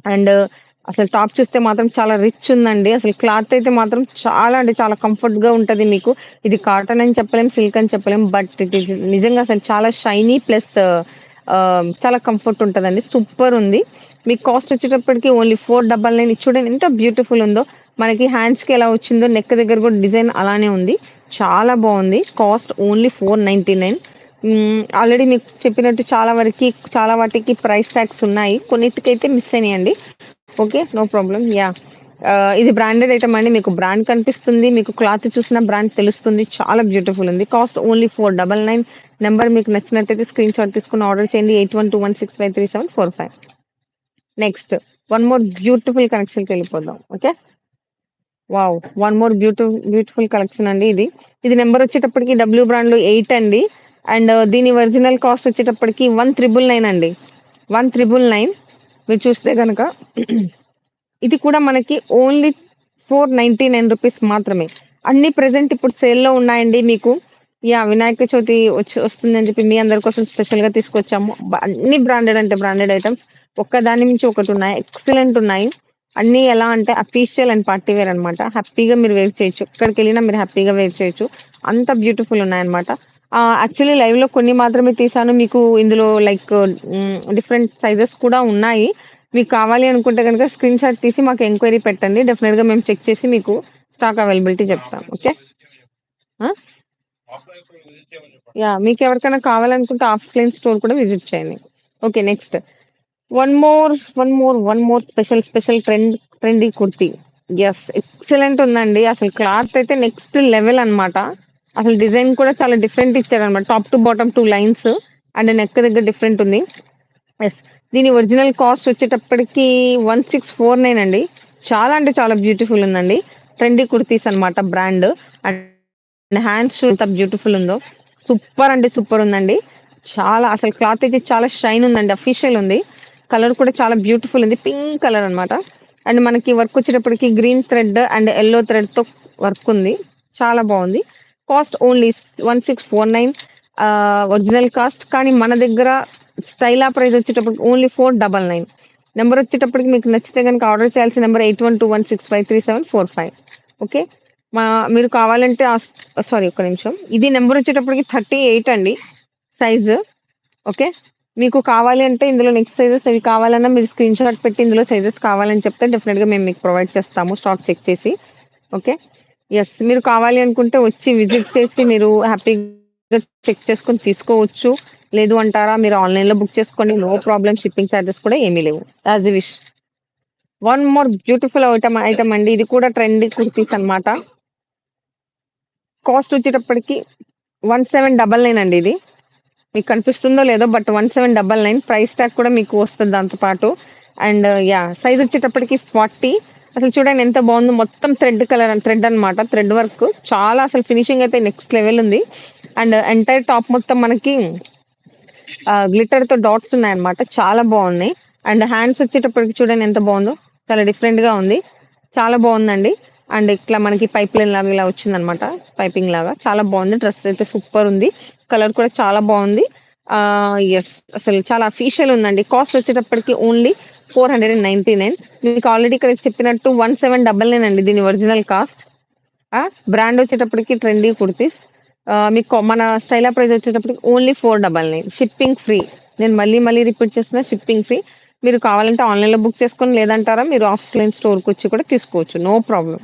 And అసలు top చూస్తే మాత్రం చాలా రిచ్ ఉందండి. అసలు క్లాత్ అయితే మాత్రం చాలా అంటే చాలా కంఫర్ట్‌గా ఉంటది మీకు. ఇది కాటన్ అని చెప్పలేం, సిల్క్ అని చెప్పలేం. బట్ ఇట్ ఈస్ నిజంగా అసలు చాలా షైనీ ప్లస్ చాలా కంఫర్ట్ ఉంటదండి. సూపర్ ఉంది. మీకు కాస్ట్ వచ్చేటప్పటికి ఓన్లీ 499. ఇది చూడండి ఎంత బ్యూటిఫుల్ ఉందో. మనకి హ్యాండ్స్‌కి ఎలా వచ్చిందో నెక్ దగ్గర కూడా డిజైన్ అలానే ఉంది. చాలా బావుంది. Cost only 499. ఆల్రెడీ మీకు చెప్పినట్టు చాలా వాటికి ప్రైస్ టాగ్స్ ఉన్నాయి. కొన్నిటికైతే మిస్ అయినాయండి. ఓకే. No problem. యాహ్! ఇది బ్రాండెడ్ ఐటెమ్ అండి. మీకు బ్రాండ్ కనిపిస్తుంది. మీకు క్లాత్ చూసిన బ్రాండ్ తెలుస్తుంది. చాలా బ్యూటిఫుల్ ఉంది. Cost only 499. నంబర్ మీకు నచ్చినట్టయితే స్క్రీన్‌షాట్ తీసుకొని ఆర్డర్ చేయండి. 8121653745. నెక్స్ట్ వన్ మోర్ బ్యూటిఫుల్ కలెక్షన్‌కెళ్ళిపోదాం. Okay. Wow! One more beautiful collection అండి ఇది. ఇది నంబర్ వచ్చేటప్పటికి డబ్ల్యూ బ్రాండ్‌లో 8 అండి. అండ్ దీని ఒరిజినల్ కాస్ట్ వచ్చేటప్పటికి 1999 అండి. 1999 మీరు చూస్తే గనక ఇది కూడా మనకి ఓన్లీ ₹499 మాత్రమే. అన్ని ప్రెజెంట్ ఇప్పుడు సేల్‌లో ఉన్నాయండి మీకు. యాహ్! వినాయక చవితి వస్తుందని చెప్పి మీ అందరి కోసం స్పెషల్‌గా తీసుకొచ్చాము. అన్ని బ్రాండెడ్ అంటే బ్రాండెడ్ ఐటెమ్స్. ఒక్కదాని మించి ఒకటున్నాయి. ఎక్సలెంట్ ఉన్నాయి. అన్నీ ఎలా అంటే అఫీషియల్ అండ్ పార్టీ వేర్ అన్నమాట. హ్యాపీగా మీరు వేర్ చేయొచ్చు. ఎక్కడికెళ్ళినా మీరు హ్యాపీగా వేర్ చేయొచ్చు. అంత బ్యూటిఫుల్ ఉన్నాయన్నమాట. యాక్చువల్లీ లైవ్‌లో కొన్ని మాత్రమే తీశాను. మీకు ఇందులో లైక్ డిఫరెంట్ సైజెస్ కూడా ఉన్నాయి. మీకు కావాలి అనుకుంటే గనుక స్క్రీన్‌షాట్ తీసి మాకు ఎంక్వైరీ పెట్టండి. డెఫినిట్‌గా మేము చెక్ చేసి మీకు స్టాక్ అవైలబిలిటీ చెప్తాం. ఓకే. ఆ! యాహ్! మీకెవరికైనా కావాలనుకుంటే ఆఫ్‌లైన్ స్టోర్ కూడా విజిట్ చేయండి. Okay. Next one more special trendy kurti. Yes. Excellent ఉందండి. అసలు క్లాత్ అయితే నెక్స్ట్ లెవెల్ అన్నమాట. అసలు డిజైన్ కూడా చాలా డిఫరెంట్ ఇచ్చారన్నమాట. Top to bottom 2 lines and neck దగ్గర డిఫరెంట్ ఉంది. యెస్. దీని ఒరిజినల్ కాస్ట్ వచ్చేటప్పటికి 1649 అండి. చాలా అంటే చాలా బ్యూటిఫుల్ ఉందండి. ట్రెండీ కుర్తీస్ అన్నమాట బ్రాండ్. అండ్ హ్యాండ్స్ ఎంత బ్యూటిఫుల్ ఉందో. సూపర్ అంటే సూపర్ ఉందండి. చాలా అసలు క్లాత్ అయితే చాలా షైన్ ఉందండి. అఫీషియల్ ఉంది. కలర్ కూడా చాలా బ్యూటిఫుల్ ఉంది. పింక్ కలర్ అన్నమాట. అండ్ మనకి వర్క్ వచ్చేటప్పటికి గ్రీన్ థ్రెడ్ అండ్ యెల్లో థ్రెడ్‌తో వర్క్ ఉంది. చాలా బావుంది. Cost only 1649. ఒరిజినల్ కాస్ట్ కానీ మన దగ్గర స్టైలా ప్రైస్ వచ్చేటప్పటికి ఓన్లీ 499. నంబర్ వచ్చేటప్పటికి మీకు నచ్చితే గనుక ఆర్డర్ చేయాల్సిన నంబర్ 8121653745. ఓకే. మా మీరు కావాలంటే సారీ ఒక్క నిమిషం. ఇది నంబర్ వచ్చేటప్పటికి 38 అండి సైజు. ఓకే. మీకు కావాలి అంటే ఇందులో నెక్స్ట్ సైజెస్ అవి కావాలన్నా మీరు స్క్రీన్‌షాట్ పెట్టి ఇందులో సైజెస్ కావాలని చెప్తే డెఫినిట్‌గా మేము మీకు ప్రొవైడ్ చేస్తాము స్టాక్ చెక్ చేసి. ఓకే. యెస్. మీరు కావాలి అనుకుంటే వచ్చి విజిట్ చేసి మీరు హ్యాపీగా చెక్ చేసుకొని తీసుకోవచ్చు. లేదు అంటారా మీరు ఆన్‌లైన్‌లో బుక్ చేసుకోండి. No problem. షిప్పింగ్ చార్జెస్ కూడా ఏమీ లేవు. As you wish. One more beautiful item అండి. ఇది కూడా ట్రెండీ కుర్తీస్ అన్నమాట. కాస్ట్ వచ్చేటప్పటికి 1799 అండి ఇది. మీకు కనిపిస్తుందో లేదో బట్ 1799 ప్రైస్ టాగ్ కూడా మీకు వస్తది దాంతో పాటు. And yeah! సైజ్ వచ్చేటప్పటికి 40. అసలు చూడండి ఎంత బావుందో మొత్తం థ్రెడ్ అన్నమాట. థ్రెడ్ వర్క్ చాలా అసలు ఫినిషింగ్ అయితే నెక్స్ట్ లెవెల్ ఉంది. అండ్ ఎంటైర్ టాప్ మొత్తం మనకి గ్లిటర్‌తో డాట్స్ ఉన్నాయన్నమాట. చాలా బావున్నాయి. అండ్ హ్యాండ్స్ వచ్చేటప్పటికి చూడండి ఎంత బావుందో. చాలా డిఫరెంట్‌గా ఉంది. చాలా బావుందండి. అండ్ ఇట్లా మనకి పైప్‌లైన్ లాగా ఇలా వచ్చిందన్నమాట. పైపింగ్ లాగా. చాలా బావుంది. డ్రెస్ అయితే సూపర్ ఉంది. కలర్ కూడా చాలా బావుంది. యెస్. అసలు చాలా అఫీషియల్ ఉందండి. కాస్ట్ వచ్చేటప్పటికి ఓన్లీ 499. మీకు ఆల్రెడీ ఇక్కడ చెప్పినట్టు 1799 అండి దీని ఒరిజినల్ కాస్ట్. బ్రాండ్ వచ్చేటప్పటికి ట్రెండీ కుర్తీస్. మీకు మన స్టైలా ప్రైస్ వచ్చేటప్పటికి ఓన్లీ 499. Shipping free. నేను మళ్ళీ రిపీట్ చేస్తున్నా షిప్పింగ్ ఫ్రీ. మీరు కావాలంటే ఆన్‌లైన్‌లో బుక్ చేసుకొని లేదంటారా మీరు ఆఫ్‌లైన్ స్టోర్‌కొచ్చి కూడా తీసుకోవచ్చు. No problem.